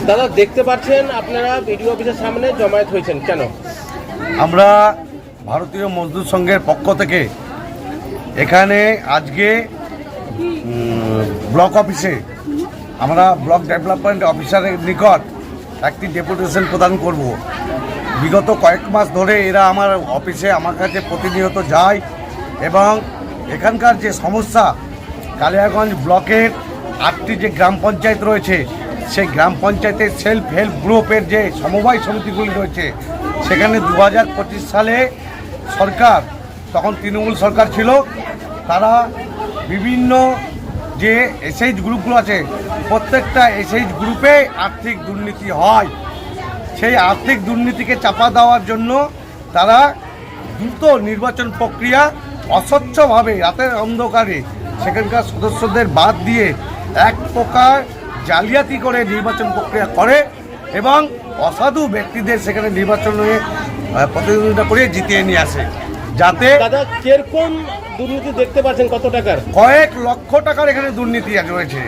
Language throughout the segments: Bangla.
দাদা দেখতে পাচ্ছেন আপনারা বিডিও অফিসের সামনে জমায়েত হয়েছেন কেন? আমরা ভারতীয় মজদুর সংঘের পক্ষ থেকে এখানে আজকে ব্লক অফিসে আমরা ব্লক ডেভেলপমেন্ট অফিসারের নিকট একটি ডেপুটেশন প্রদান করব। বিগত কয়েক মাস ধরে এরা আমার অফিসে আমার কাছে প্রতিনিয়ত যায় এবং এখানকার যে সমস্যা, কালিয়াগঞ্জ ব্লকের 8টি যে গ্রাম পঞ্চায়েত রয়েছে সেই গ্রাম পঞ্চায়েতের সেলফ হেল্প গ্রুপের যে সমবায় সমিতিগুলি রয়েছে সেখানে 2025 সালে সরকার, তখন তৃণমূল সরকার ছিল, তারা বিভিন্ন যে এসএইচ গ্রুপগুলো আছে প্রত্যেকটা এসএইচ গ্রুপে আর্থিক দুর্নীতি হয়। সেই আর্থিক দুর্নীতিকে চাপা দেওয়ার জন্য তারা দ্রুত নির্বাচন প্রক্রিয়া অস্বচ্ছভাবে রাতের অন্ধকারে সেখানকার সদস্যদের বাদ দিয়ে এক প্রকার জালিয়াতি করে নির্বাচন প্রক্রিয়া করে এবং অসাধু ব্যক্তিদের সেখানে নির্বাচনে প্রতিদ্বন্দ্বিতা করে জিতিয়ে নিয়ে আসে। যাতে দাদা কিরকম দুর্নীতি দেখতে পাচ্ছেন? কত টাকার? কয়েক লক্ষ টাকার এখানে দুর্নীতি রয়েছে।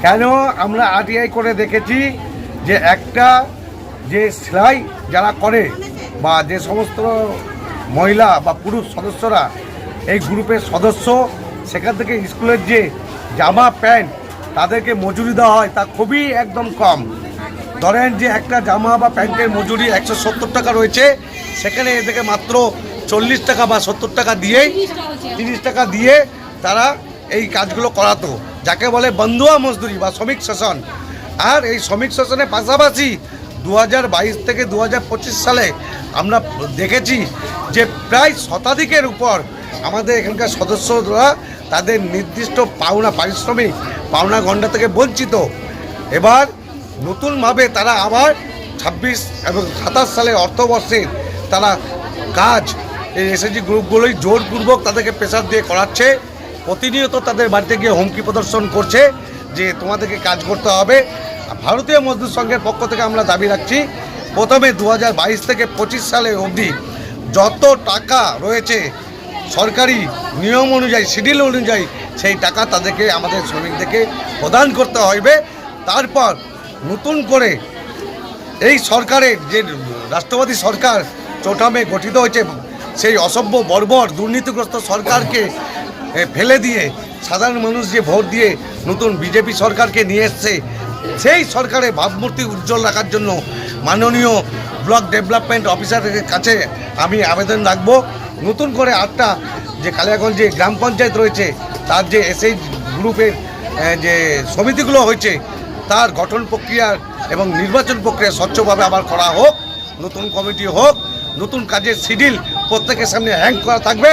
কেন আমরা আরটিআই করে দেখেছি যে একটা যে সেলাই যারা করে বা যে সমস্ত মহিলা বা পুরুষ সদস্যরা এই গ্রুপের সদস্য, সেখান থেকে স্কুলের যে জামা প্যান্ট তাদেরকে মজুরি দেওয়া হয় তা খুবই একদম কম। ধরেন যে একটা জামা বা প্যান্টের মজুরি 170 টাকা রয়েছে, সেখানে এদেরকে মাত্র 40 টাকা বা 70 টাকা দিয়েই 30 টাকা দিয়ে তারা এই কাজগুলো করাতো, যাকে বলে বন্ধুয়া মজদুরি বা শ্রমিক শোষণ। আর এই শ্রমিক শোষণের পাশাপাশি 2022 থেকে 2025 সালে আমরা দেখেছি যে প্রায় শতাধিকের উপর আমাদের এখানকার সদস্যরা তাদের নির্দিষ্ট পাওনা পারিশ্রমিক, পাওনা ঘণ্টা থেকে বঞ্চিত। এবার নতুনভাবে তারা আবার 26 এবং 27 সালে অর্থবর্ষে তারা কাজ এই এসএইচজি গ্রুপগুলোই জোরপূর্বক তাদেরকে প্রেশার দিয়ে করাচ্ছে। প্রতিনিয়ত তাদের বাড়িতে গিয়ে হুমকি প্রদর্শন করছে যে তোমাদেরকে কাজ করতে হবে। ভারতীয় মজদুর সংঘের পক্ষ থেকে আমরা দাবি রাখছি, প্রথমে 2022 থেকে 25 সালে অবধি যত টাকা রয়েছে সরকারি নিয়ম অনুযায়ী, শিডিউল অনুযায়ী সেই টাকা তাদেরকে, আমাদের শ্রমিকদেরকে প্রদান করতে হবে। তারপর নতুন করে এই সরকারের যে রাষ্ট্রবাদী সরকার চোটামে গঠিত হয়েছে, সেই অসভ্য বর্বর দুর্নীতিগ্রস্ত সরকারকে ফেলে দিয়ে সাধারণ মানুষ যে ভোট দিয়ে নতুন বিজেপি সরকারকে নিয়ে এসছে, সেই সরকারের ভাবমূর্তি উজ্জ্বল রাখার জন্য মাননীয় ব্লক ডেভেলপমেন্ট অফিসারের কাছে আমি আবেদন রাখবো, নতুন করে 8টা যে কালিয়াগঞ্জে গ্রাম পঞ্চায়েত রয়েছে তার যে এসএইচ গ্রুপের যে সমিতিগুলো হয়েছে তার গঠন প্রক্রিয়ার এবং নির্বাচন প্রক্রিয়া স্বচ্ছভাবে আবার করা হোক, নতুন কমিটি হোক, নতুন কাজের শিডিউল প্রত্যেকের সামনে হ্যাং করা থাকবে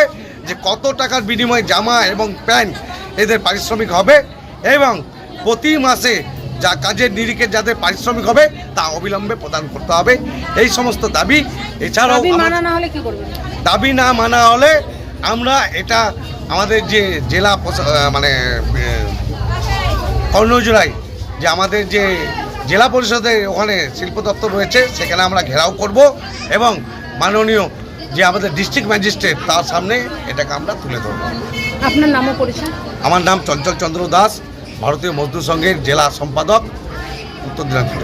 যে কত টাকার বিনিময়ে জামা এবং প্যান্ট এদের পারিশ্রমিক হবে এবং প্রতি মাসে যা কাজের নিরিখে যাদের পারিশ্রমিক হবে তা অবিলম্বে প্রদান করতে হবে। এই সমস্ত দাবি। এছাড়াও দাবি না মানা হলে আমরা এটা আমাদের যে জেলা মানে কর্ণজোড়ায় যে আমাদের যে জেলা পরিষদের ওখানে শিল্প দপ্তর রয়েছে সেখানে আমরা ঘেরাও করব এবং মাননীয় যে আমাদের ডিস্ট্রিক্ট ম্যাজিস্ট্রেট তার সামনে এটাকে আমরা তুলে ধরব। আপনার নামও পরিচয়? আমার নাম চঞ্চল চন্দ্র দাস, ভারতীয় মজদুর সংঘের জেলা সম্পাদক, উত্তর দিনাজপুর।